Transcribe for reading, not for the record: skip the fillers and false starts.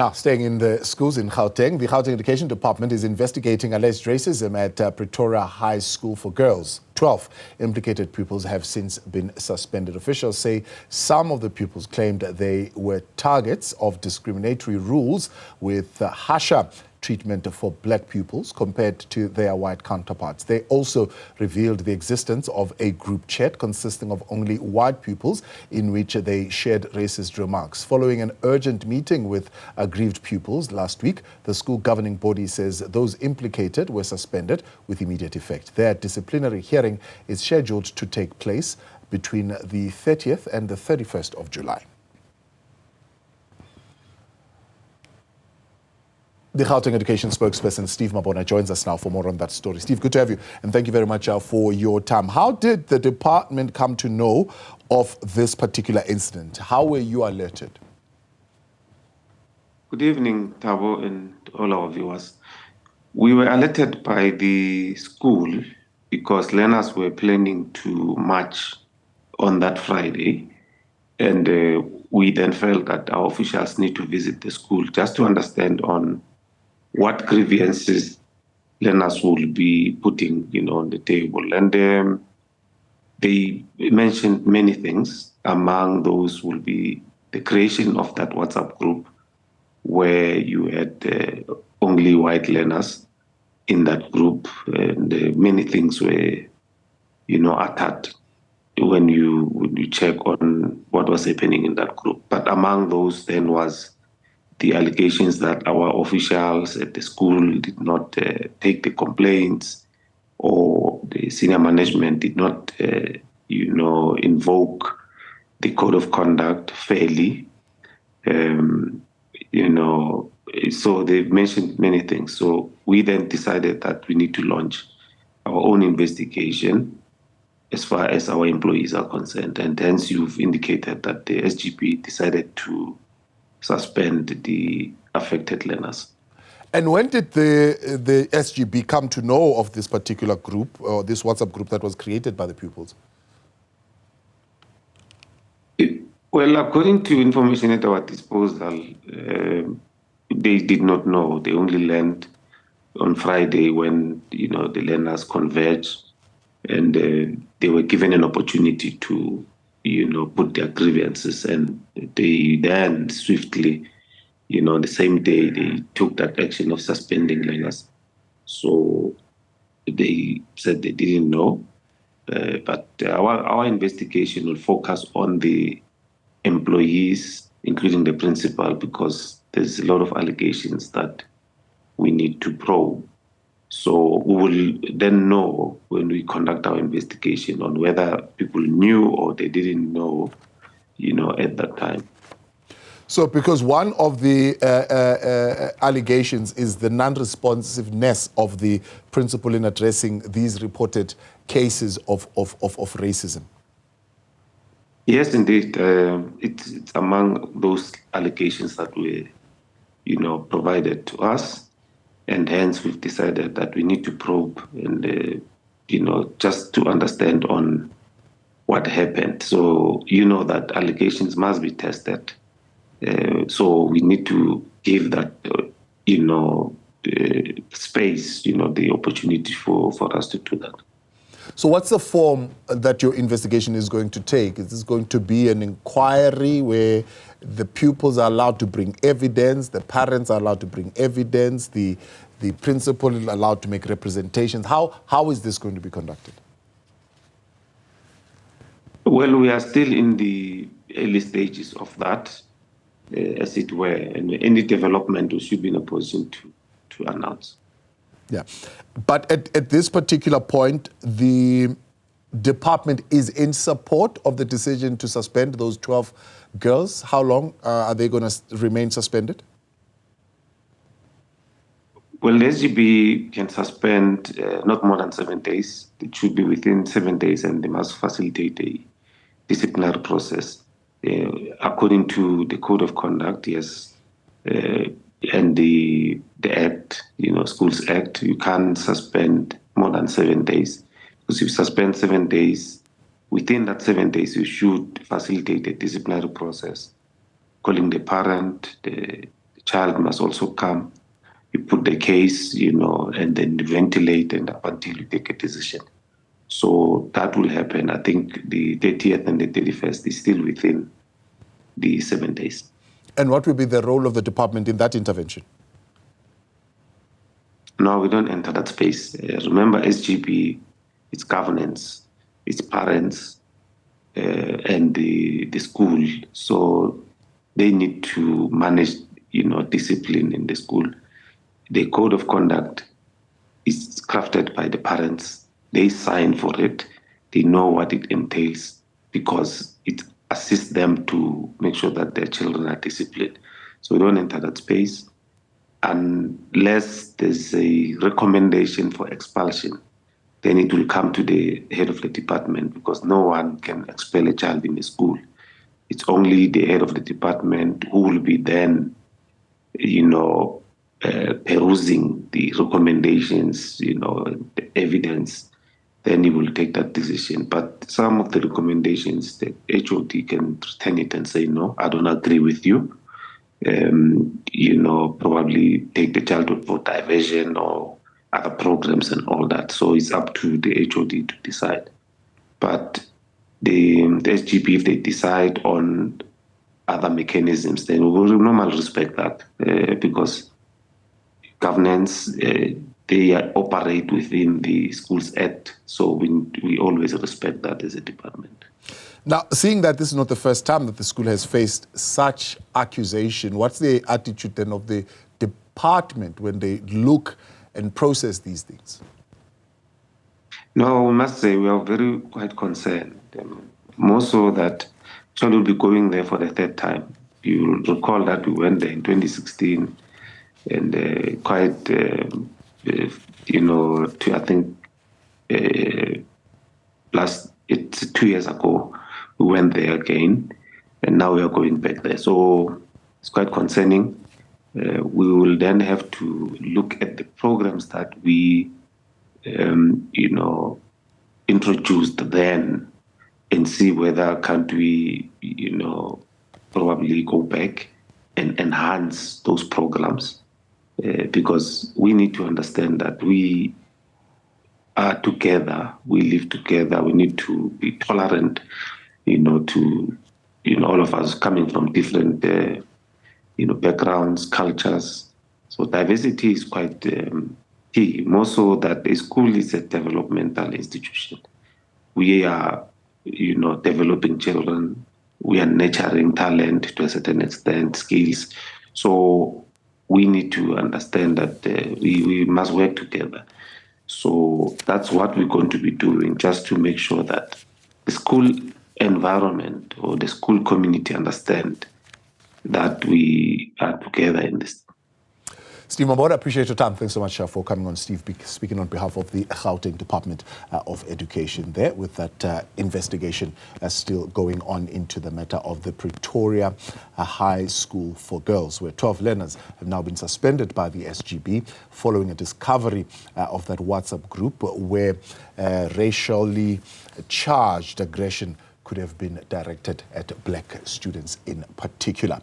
Now, staying in the schools in Gauteng, the Gauteng Education Department is investigating alleged racism at Pretoria High School for girls. 12 implicated pupils have since been suspended. Officials say some of the pupils claimed they were targets of discriminatory rules with harsher treatment for black pupils compared to their white counterparts. They also revealed the existence of a group chat consisting of only white pupils in which they shared racist remarks. Following an urgent meeting with aggrieved pupils last week, the school governing body says those implicated were suspended with immediate effect. Their disciplinary hearing is scheduled to take place between the 30th and the 31st of July. The Gauteng Education spokesperson, Steve Mabona, joins us now for more on that story. Steve, good to have you, and thank you very much for your time. How did the department come to know of this particular incident? How were you alerted? Good evening, Thabo, and all our viewers. We were alerted by the school because learners were planning to march on that Friday, and we then felt that our officials need to visit the school just to understand on what grievances learners will be putting, on the table. And they mentioned many things. Among those will be the creation of that WhatsApp group where you had only white learners in that group, and many things were, uttered when you check on what was happening in that group. But among those then was the allegations that our officials at the school did not take the complaints, or the senior management did not, invoke the code of conduct fairly. So they've mentioned many things. So we then decided that we need to launch our own investigation as far as our employees are concerned. And hence you've indicated that the SGB decided to suspend the affected learners. And when did the SGB come to know of this particular group, or this WhatsApp group that was created by the pupils? Well, according to information at our disposal, they did not know. They only learned on Friday when, the learners converged, and they were given an opportunity to put their grievances, and they then swiftly, the same day, they took that action of suspending learners. So they said they didn't know, but our investigation will focus on the employees, including the principal, because there's a lot of allegations that we need to probe. So we will then know when we conduct our investigation on whether people knew or they didn't know, at that time. So because one of the allegations is the non-responsiveness of the principal in addressing these reported cases of racism. Yes, indeed. It's among those allegations that were, provided to us. And hence, we've decided that we need to probe and, just to understand on what happened. So, that allegations must be tested. So we need to give that, space, the opportunity for us to do that. So what's the form that your investigation is going to take? Is this going to be an inquiry where the pupils are allowed to bring evidence, the parents are allowed to bring evidence, the principal is allowed to make representations? How is this going to be conducted? Well, we are still in the early stages of that, as it were, and any development we should be in a position to announce. Yeah, but at this particular point, the department is in support of the decision to suspend those 12 girls. How long are they going to remain suspended? Well, the SGB can suspend not more than 7 days. It should be within 7 days, and they must facilitate a disciplinary process. According to the code of conduct, yes, and the Act, Schools Act, you can't suspend more than 7 days. Because if you suspend 7 days, within that 7 days, you should facilitate a disciplinary process, calling the parent, the child must also come. You put the case, and then ventilate and up until you take a decision. So that will happen. I think the 30th and the 31st is still within the 7 days. And what will be the role of the department in that intervention? No, we don't enter that space. Remember, SGB, it's governance, it's parents, and the school. So they need to manage, discipline in the school. The code of conduct is crafted by the parents. They sign for it. They know what it entails because it assists them to make sure that their children are disciplined. So we don't enter that space unless there's a recommendation for expulsion. Then it will come to the head of the department because no one can expel a child in a school. It's only the head of the department who will be then, perusing the recommendations, the evidence. Then he will take that decision. But some of the recommendations, the HOD can return it and say, no, I don't agree with you. Probably take the child for diversion or other programs and all that. So it's up to the HOD to decide. But the SGP, if they decide on other mechanisms, then we will normally respect that because governance, they operate within the Schools Act. So we always respect that as a department. Now, seeing that this is not the first time that the school has faced such accusation, what's the attitude then of the department when they look and process these things? No, we must say we are quite concerned. More so that child will be going there for the third time. You will recall that we went there in 2016 and I think it's 2 years ago, we went there again, and now we are going back there. So it's quite concerning. We will then have to look at the programs that we, introduced then and see whether can't we, probably go back and enhance those programs. Because we need to understand that we are together, we live together, we need to be tolerant, to, all of us coming from different, backgrounds, cultures. So diversity is quite key, more so that a school is a developmental institution. We are, developing children, we are nurturing talent to a certain extent, skills. So we need to understand that we must work together. So that's what we're going to be doing, just to make sure that the school environment or the school community understand that we are together in this. Steve Mabona, appreciate your time. Thanks so much for coming on, Steve, speaking on behalf of the Gauteng Department of Education there, with that investigation still going on into the matter of the Pretoria High School for Girls, where 12 learners have now been suspended by the SGB following a discovery of that WhatsApp group where racially charged aggression could have been directed at black students in particular.